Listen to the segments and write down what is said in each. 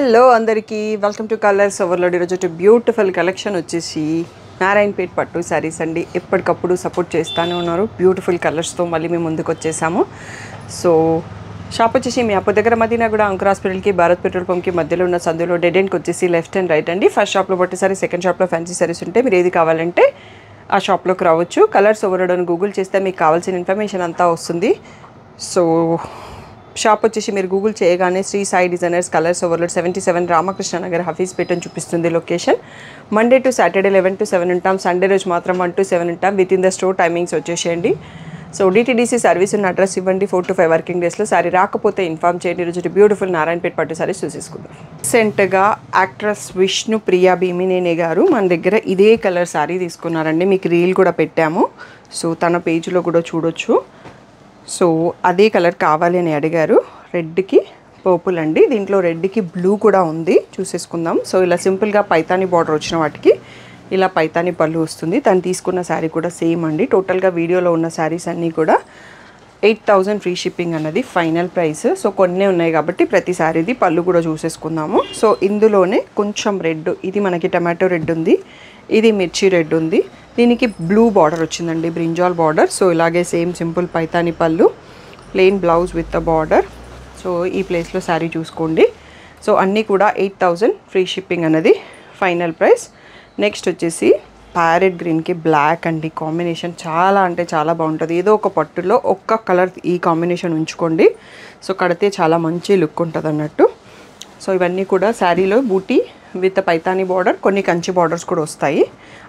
Hello అందరికీ welcome to colours overload. ఈరోజు beautiful collection వచ్చేసి నారాయణపేట్ పట్టు శారీస్ అండి. ఎప్పటికప్పుడు సపోర్ట్ చేస్తూనే ఉన్నారు బ్యూటిఫుల్ కలర్స్తో మళ్ళీ మేము ముందుకు వచ్చేసాము. సో షాప్ వచ్చేసి మీ అప్పు దగ్గర మదీనా కూడా అంకుర్ హాస్పిటల్కి భారత్ పెట్రోల్ పంప్కి మధ్యలో ఉన్న సందులో డెడ్ ఎండ్కి వచ్చేసి లెఫ్ట్ అండ్ రైట్ అండి. ఫస్ట్ షాప్లో పట్టు సారీ, సెకండ్ షాప్లో ఫ్యాన్సీ సారీస్ ఉంటే మీరు ఏది కావాలంటే ఆ షాప్లోకి రావచ్చు. కలర్స్ ఓవర్లోడ్ అని గూగుల్ చేస్తే మీకు కావాల్సిన ఇన్ఫర్మేషన్ అంతా వస్తుంది. సో షాప్ వచ్చేసి మీరు గూగుల్ చేయగానే Shri Sai designers colours overload 77 Ramakrishna Nagar Hafeezpet అని చూపిస్తుంది location. Monday to Saturday 11 to 7 ఉంటాం, సండే రోజు మాత్రం 1 to 7 ఉంటాం. With in the store timings వచ్చేసేయండి. సో డిటీడీసీ సర్వీస్ ఉన్న అడ్రస్ ఇవ్వండి. 4 to 5 వర్కింగ్ డేస్లో సారీ రాకపోతే ఇన్ఫార్మ్ చేయండి. ఈరోజు బ్యూటిఫుల్ నారాయణపేట పట్టు సారీస్ చూసేసుకుందాం. రీసెంట్గా యాక్ట్రెస్ విష్ణు ప్రియా భీమినేని గారు మన దగ్గర ఇదే కలర్ సారీ తీసుకున్నారండి. మీకు రీల్ కూడా పెట్టాము, సో తన పేజ్లో కూడా చూడొచ్చు. సో అదే కలర్ కావాలి అని అడిగారు. రెడ్కి పర్పుల్ అండి, దీంట్లో రెడ్కి బ్లూ కూడా ఉంది, చూసేసుకుందాం. సో ఇలా సింపుల్గా పైతాని బార్డర్ వచ్చిన వాటికి ఇలా పైతాని పళ్ళు వస్తుంది. తను తీసుకున్న శారీ కూడా సేమ్ అండి. టోటల్గా వీడియోలో ఉన్న శారీస్ అన్నీ కూడా 8,000 ఫ్రీ షిప్పింగ్ అన్నది ఫైనల్ ప్రైస్. సో కొన్ని ఉన్నాయి కాబట్టి ప్రతి శారీది పళ్ళు కూడా చూసేసుకుందాము. సో ఇందులోనే కొంచెం రెడ్, ఇది మనకి టమాటో రెడ్ ఉంది, ఇది మిర్చి రెడ్ ఉంది, దీనికి బ్లూ బార్డర్ వచ్చిందండి, బ్రింజాల్ బార్డర్. సో ఇలాగే సేమ్ సింపుల్ పైతాని పళ్ళు, plain blouse with the border. So ఈ ప్లేస్లో శారీ చూసుకోండి. సో అన్నీ కూడా 8,000 ఫ్రీ షిప్పింగ్ అన్నది ఫైనల్ ప్రైస్. నెక్స్ట్ వచ్చేసి ప్యారెట్ గ్రీన్కి బ్లాక్ అండి, కాంబినేషన్ చాలా అంటే చాలా బాగుంటుంది. ఏదో ఒక పట్టులో ఒక్క కలర్ ఈ కాంబినేషన్ ఉంచుకోండి, సో కడితే చాలా మంచి లుక్ ఉంటుంది అన్నట్టు. సో ఇవన్నీ కూడా శారీలో బూటీ విత్ పైతాని బార్డర్, కొన్ని కంచి బార్డర్స్ కూడా వస్తాయి,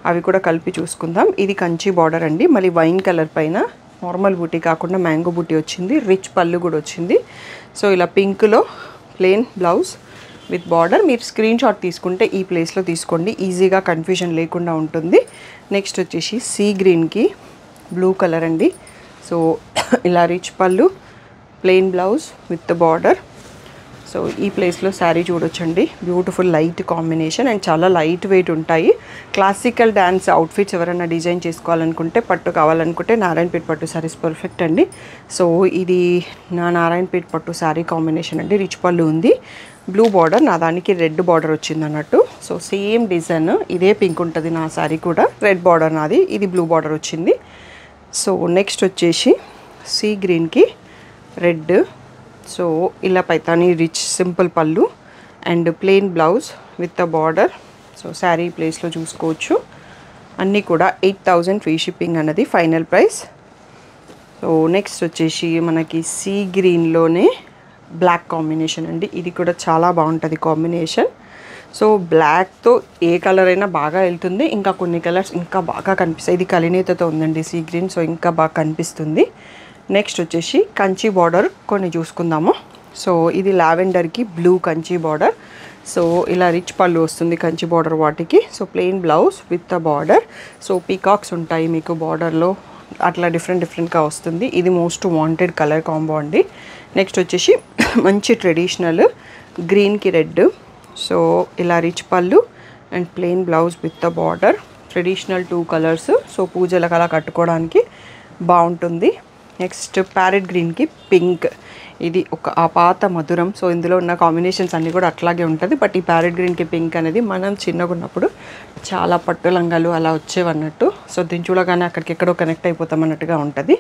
అవి కూడా కలిపి చూసుకుందాం. ఇది కంచి బార్డర్ అండి, మళ్ళీ వైన్ కలర్ పైన నార్మల్ బూటీ కాకుండా మ్యాంగో బూటీ వచ్చింది, రిచ్ పళ్ళు కూడా వచ్చింది. సో ఇలా పింక్లో ప్లెయిన్ బ్లౌజ్ విత్ బార్డర్. మీరు స్క్రీన్ షాట్ తీసుకుంటే ఈ ప్లేస్లో తీసుకోండి, ఈజీగా కన్ఫ్యూజన్ లేకుండా ఉంటుంది. నెక్స్ట్ వచ్చేసి సీ గ్రీన్కి బ్లూ కలర్ అండి. సో ఇలా rich pallu, plain blouse with border. So ఈ ప్లేస్లో శారీ చూడొచ్చండి, బ్యూటిఫుల్ లైట్ కాంబినేషన్ అండ్ చాలా లైట్ వెయిట్ ఉంటాయి. క్లాసికల్ డ్యాన్స్ అవుట్ఫిట్స్ ఎవరైనా డిజైన్ చేసుకోవాలనుకుంటే, పట్టు కావాలనుకుంటే నారాయణపేట్ పట్టు శారీస్ పర్ఫెక్ట్ అండి. సో ఇది నా నారాయణపేట్ పట్టు శారీ కాంబినేషన్ అండి. రిచ్ పళ్ళు ఉంది, బ్లూ బార్డర్, నా దానికి రెడ్ బార్డర్ వచ్చింది అన్నట్టు. సో సేమ్ డిజైన్, ఇదే పింక్ ఉంటుంది నా శారీ కూడా, రెడ్ బార్డర్ నాది, ఇది బ్లూ బార్డర్ వచ్చింది. సో నెక్స్ట్ వచ్చేసి సీ గ్రీన్కి రెడ్. సో ఇలా పైతాని రిచ్ సింపుల్ పళ్ళు and plain blouse with the border. So sari ప్లేస్లో చూసుకోవచ్చు. అన్నీ కూడా 8,000 ఫ్రీ షిప్పింగ్ అన్నది ఫైనల్ ప్రైస్. సో నెక్స్ట్ వచ్చేసి మనకి సీ గ్రీన్లోనే బ్లాక్ కాంబినేషన్ అండి, ఇది కూడా చాలా బాగుంటుంది కాంబినేషన్. సో బ్లాక్తో ఏ కలర్ అయినా బాగా వెళ్తుంది, ఇంకా కొన్ని కలర్స్ ఇంకా బాగా కనిపిస్తాయి. ఇది కలినేతతో ఉందండి సీ గ్రీన్, సో ఇంకా బాగా కనిపిస్తుంది. నెక్స్ట్ వచ్చేసి కంచి బార్డర్ కొన్ని చూసుకుందాము. సో ఇది లావెండర్కి బ్లూ కంచి బార్డర్. సో ఇలా రిచ్ పళ్ళు వస్తుంది కంచి బార్డర్ వాటికి. So plain blouse with the border. So peacocks ఉంటాయి మీకు బార్డర్లో, అట్లా డిఫరెంట్గా వస్తుంది. ఇది మోస్ట్ వాంటెడ్ కలర్ కాంబో అండి. నెక్స్ట్ వచ్చేసి మంచి ట్రెడిషనల్ గ్రీన్కి రెడ్. సో ఇలా రిచ్ పళ్ళు and plain blouse with the border. Traditional 2 colours, so పూజలకు అలా కట్టుకోవడానికి బాగుంటుంది. నెక్స్ట్ ప్యారెట్ గ్రీన్కి పింక్, ఇది ఒక ఆపాత మధురం. సో ఇందులో ఉన్న కాంబినేషన్స్ అన్నీ కూడా అట్లాగే ఉంటుంది, బట్ ఈ ప్యారెట్ గ్రీన్కి పింక్ అనేది మనం చిన్నగా ఉన్నప్పుడు చాలా పట్టు లంగాలు అలా వచ్చేవన్నట్టు. సో దీన్ని చూడగానే అక్కడికి ఎక్కడో కనెక్ట్ అయిపోతాం అన్నట్టుగా ఉంటుంది.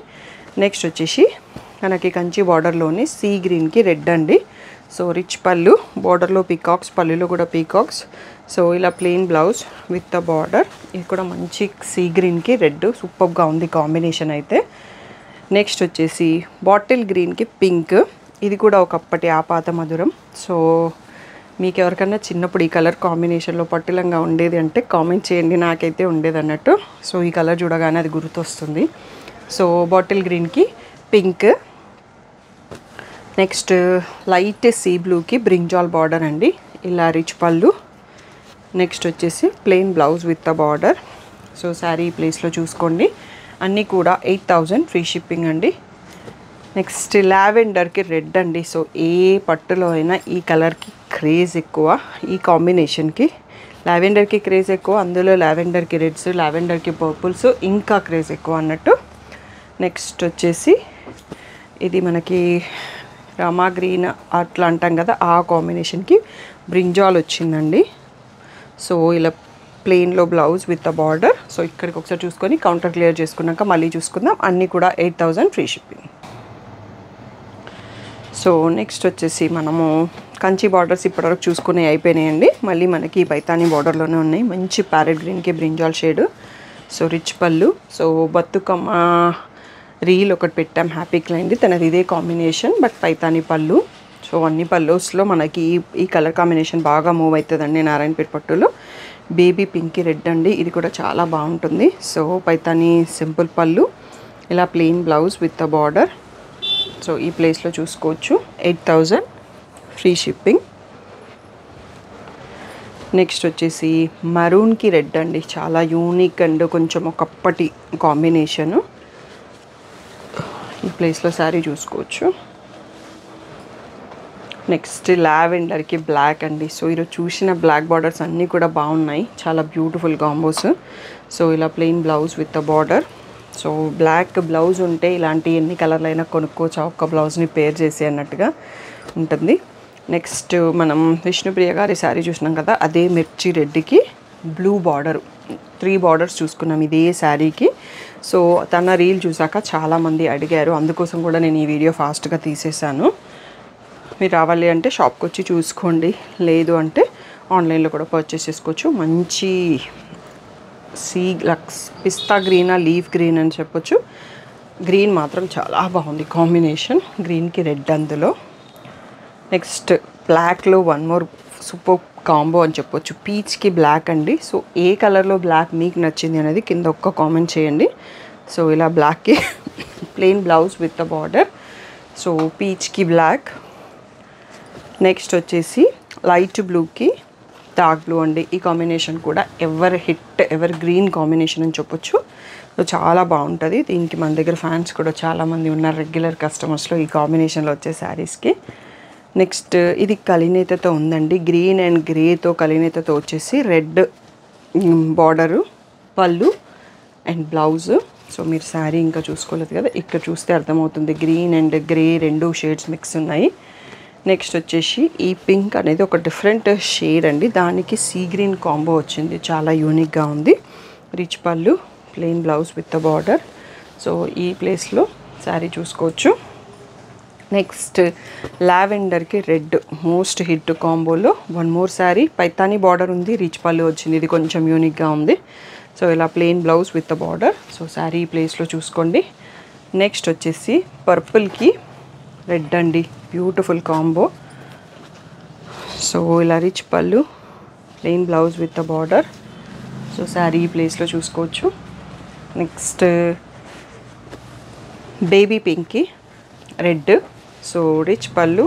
నెక్స్ట్ వచ్చేసి మనకి కంచి బార్డర్లోని సీ గ్రీన్కి రెడ్ అండి. సో రిచ్ పళ్ళు, బార్డర్లో పీకాక్స్, పళ్ళులో కూడా పీకాక్స్. సో ఇలా plain blouse with the border. ఇది కూడా మంచి సీ గ్రీన్కి రెడ్, సూపర్గా ఉంది కాంబినేషన్ అయితే. నెక్స్ట్ వచ్చేసి బాటిల్ గ్రీన్కి పింక్, ఇది కూడా ఒకప్పటి ఆపాత మధురం. సో మీకు ఎవరికన్నా చిన్నప్పుడు ఈ కలర్ కాంబినేషన్లో పట్టులంగా ఉండేది అంటే కామెంట్ చేయండి, నాకైతే ఉండేది అన్నట్టు. సో ఈ కలర్ చూడగానే అది గుర్తొస్తుంది. సో బాటిల్ గ్రీన్కి పింక్. నెక్స్ట్ లైట్ సీ బ్లూకి బ్రింజాల్ బార్డర్ అండి, ఇలా రిచ్ పళ్ళు. నెక్స్ట్ వచ్చేసి plain blouse with the border. So sari ప్లేస్లో చూసుకోండి. అన్నీ కూడా 8,000 ఫ్రీ షిప్పింగ్ అండి. నెక్స్ట్ లావెండర్కి రెడ్ అండి. సో ఏ పట్టులో అయినా ఈ కలర్కి క్రేజ్ ఎక్కువ, ఈ కాంబినేషన్కి లావెండర్కి క్రేజ్ ఎక్కువ, అందులో లావెండర్కి రెడ్స్, లావెండర్కి పర్పుల్స్ ఇంకా క్రేజ్ ఎక్కువ అన్నట్టు. నెక్స్ట్ వచ్చేసి ఇది మనకి రామా గ్రీన్ అట్లా అంటాం కదా, ఆ కాంబినేషన్కి బ్రింజాల్ వచ్చిందండి. సో ఇలా ప్లెయిన్లో blouse with the border. So ఇక్కడికి ఒకసారి చూసుకొని కౌంటర్ క్లియర్ చేసుకున్నాక మళ్ళీ చూసుకుందాం. అన్నీ కూడా 8000 ఫ్రీ షిప్పింగ్. సో నెక్స్ట్ వచ్చేసి మనము కంచి బార్డర్స్ ఇప్పటివరకు చూసుకునే అయిపోయినాయండి. మళ్ళీ మనకి పైతానీ బార్డర్లోనే ఉన్నాయి. మంచి ప్యారెట్ గ్రీన్కి బ్రింజాల్ షేడ్. సో రిచ్ పళ్ళు. సో బతుకమ్మ రీల్ ఒకటి పెట్టాం హ్యాపీ క్లైంట్, తనది ఇదే కాంబినేషన్ బట్ పైతానీ పళ్ళు. సో అన్ని పళ్ళుస్లో మనకి ఈ కలర్ కాంబినేషన్ బాగా మూవ్ అవుతుందండి నారాయణపేట పట్టులో. బేబీ పింక్ రెడ్ అండి, ఇది కూడా చాలా బాగుంటుంది. సో పైతానీ సింపుల్ పళ్ళు, ఇలా plain blouse with the border. So ఈ ప్లేస్లో చూసుకోవచ్చు 8000 ఫ్రీ షిప్పింగ్. నెక్స్ట్ వచ్చేసి మరూన్కి రెడ్ అండి, చాలా యూనిక్ అండ్ కొంచెం ఒకప్పటి కాంబినేషను. ఈ ప్లేస్లో శారీ చూసుకోవచ్చు. నెక్స్ట్ లావెండర్కి బ్లాక్ అండి. సో ఈరోజు చూసిన బ్లాక్ బార్డర్స్ అన్నీ కూడా బాగున్నాయి, చాలా బ్యూటిఫుల్ కాంబోస్. సో ఇలా plain blouse with the border. So black blouse ఉంటే ఇలాంటి ఎన్ని కలర్లు అయినా కొనుక్కోవచ్చు, ఒక్క బ్లౌజ్ని పేర్ చేసి అన్నట్టుగా ఉంటుంది. నెక్స్ట్ మనం విష్ణుప్రియ గారి శారీ చూసినాం కదా, అదే మిర్చి రెడ్కి బ్లూ బార్డర్, 3 బార్డర్స్ చూసుకున్నాం ఇదే శారీకి. సో తన రీల్ చూసాక చాలామంది అడిగారు, అందుకోసం కూడా నేను ఈ వీడియో ఫాస్ట్గా తీసేసాను. మీరు రావాలి అంటే షాప్కి వచ్చి చూసుకోండి, లేదు అంటే ఆన్లైన్లో కూడా పర్చేస్ చేసుకోవచ్చు. మంచి సీ లక్స్ పిస్తా గ్రీనా లీఫ్ గ్రీన్ అని చెప్పొచ్చు. గ్రీన్ మాత్రం చాలా బాగుంది కాంబినేషన్, గ్రీన్కి రెడ్ అందులో. నెక్స్ట్ బ్లాక్లో వన్ మోర్ సూపర్ కాంబో అని చెప్పొచ్చు, పీచ్కి బ్లాక్ అండి. సో ఏ కలర్లో బ్లాక్ మీకు నచ్చింది అనేది కింద ఒక్క కామెంట్ చేయండి. సో ఇలా బ్లాక్కి plain blouse with the border. So పీచ్కి బ్లాక్. నెక్స్ట్ వచ్చేసి లైట్ బ్లూకి డార్క్ బ్లూ అండి. ఈ కాంబినేషన్ కూడా ఎవర్ గ్రీన్ కాంబినేషన్ అని చెప్పొచ్చు. సో చాలా బాగుంటుంది. దీనికి మన దగ్గర ఫ్యాన్స్ కూడా చాలామంది ఉన్నారు, రెగ్యులర్ కస్టమర్స్లో ఈ కాంబినేషన్లో వచ్చే శారీస్కి. నెక్స్ట్ ఇది కలినేతతో ఉందండి, గ్రీన్ అండ్ గ్రేతో కలినేతతో వచ్చేసి రెడ్ బార్డరు, పళ్ళు అండ్ బ్లౌజ్. సో మీరు శారీ ఇంకా చూసుకోలేదు కదా, ఇక్కడ చూస్తే అర్థమవుతుంది green and grey 2 shades mix ఉన్నాయి. నెక్స్ట్ వచ్చేసి ఈ పింక్ అనేది ఒక డిఫరెంట్ షేడ్ అండి, దానికి సీ గ్రీన్ కాంబో వచ్చింది, చాలా యూనిక్గా ఉంది. Rich pallu, plain blouse with the border. So ఈ ప్లేస్లో శారీ చూసుకోవచ్చు. నెక్స్ట్ లావెండర్కి రెడ్ మోస్ట్ హిట్ కాంబోలో one more sari, Paithani border ఉంది, రిచ్ పళ్ళు వచ్చింది, ఇది కొంచెం యూనిక్గా ఉంది. సో ఇలా plain blouse with the border. So sari ప్లేస్లో చూసుకోండి. నెక్స్ట్ వచ్చేసి పర్పుల్కి రెడ్ అండి, బ్యూటిఫుల్ కాంబో. సో ఇలా rich pallu, plain blouse with the border. So sari ప్లేస్లో చూసుకోవచ్చు. నెక్స్ట్ బేబీ పింక్కి red. So rich pallu,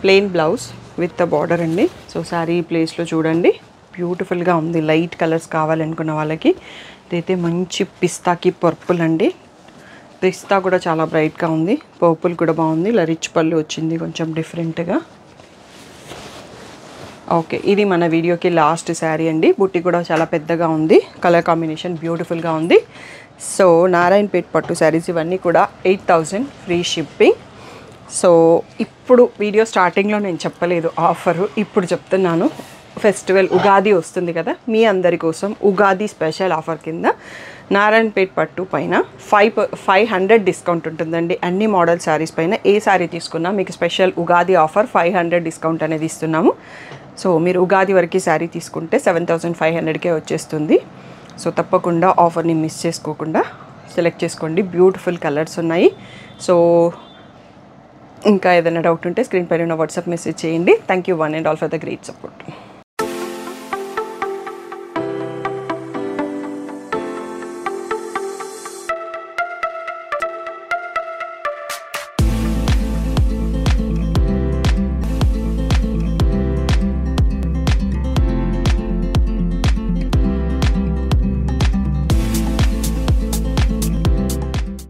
plain blouse with the border అండి. సో శారీ ప్లేస్లో చూడండి, బ్యూటిఫుల్గా ఉంది. లైట్ కలర్స్ కావాలనుకున్న వాళ్ళకి ఇదైతే మంచి పిస్తాకి పర్పుల్ అండి. పిస్తా కూడా చాలా బ్రైట్గా ఉంది, పర్పుల్ కూడా బాగుంది. ఇలా రిచ్ పళ్ళు వచ్చింది కొంచెం డిఫరెంట్గా. ఓకే, ఇది మన వీడియోకి లాస్ట్ శారీ అండి. బుట్టి కూడా చాలా పెద్దగా ఉంది, కలర్ కాంబినేషన్ బ్యూటిఫుల్గా ఉంది. సో నారాయణపేట పట్టు శారీస్ ఇవన్నీ కూడా 8000 ఫ్రీ షిప్పింగ్. సో ఇప్పుడు వీడియో స్టార్టింగ్లో నేను చెప్పలేదు ఆఫరు, ఇప్పుడు చెప్తున్నాను. ఫెస్టివల్ ఉగాది వస్తుంది కదా, మీ అందరి కోసం ఉగాది స్పెషల్ ఆఫర్ కింద నారాయణపేట పట్టు పైన 500 డిస్కౌంట్ ఉంటుందండి. అన్ని మోడల్ శారీస్ పైన ఏ శారీ తీసుకున్నా మీకు స్పెషల్ ఉగాది ఆఫర్ 500 డిస్కౌంట్ అనేది ఇస్తున్నాము. సో మీరు ఉగాది వరకు శారీ తీసుకుంటే 7500కే వచ్చేస్తుంది. సో తప్పకుండా ఆఫర్ని మిస్ చేసుకోకుండా సెలెక్ట్ చేసుకోండి, బ్యూటిఫుల్ కలర్స్ ఉన్నాయి. సో ఇంకా ఏదైనా డౌట్ ఉంటే స్క్రీన్ పైన వాట్సాప్ మెసేజ్ చేయండి. Thank you one and all for the great support.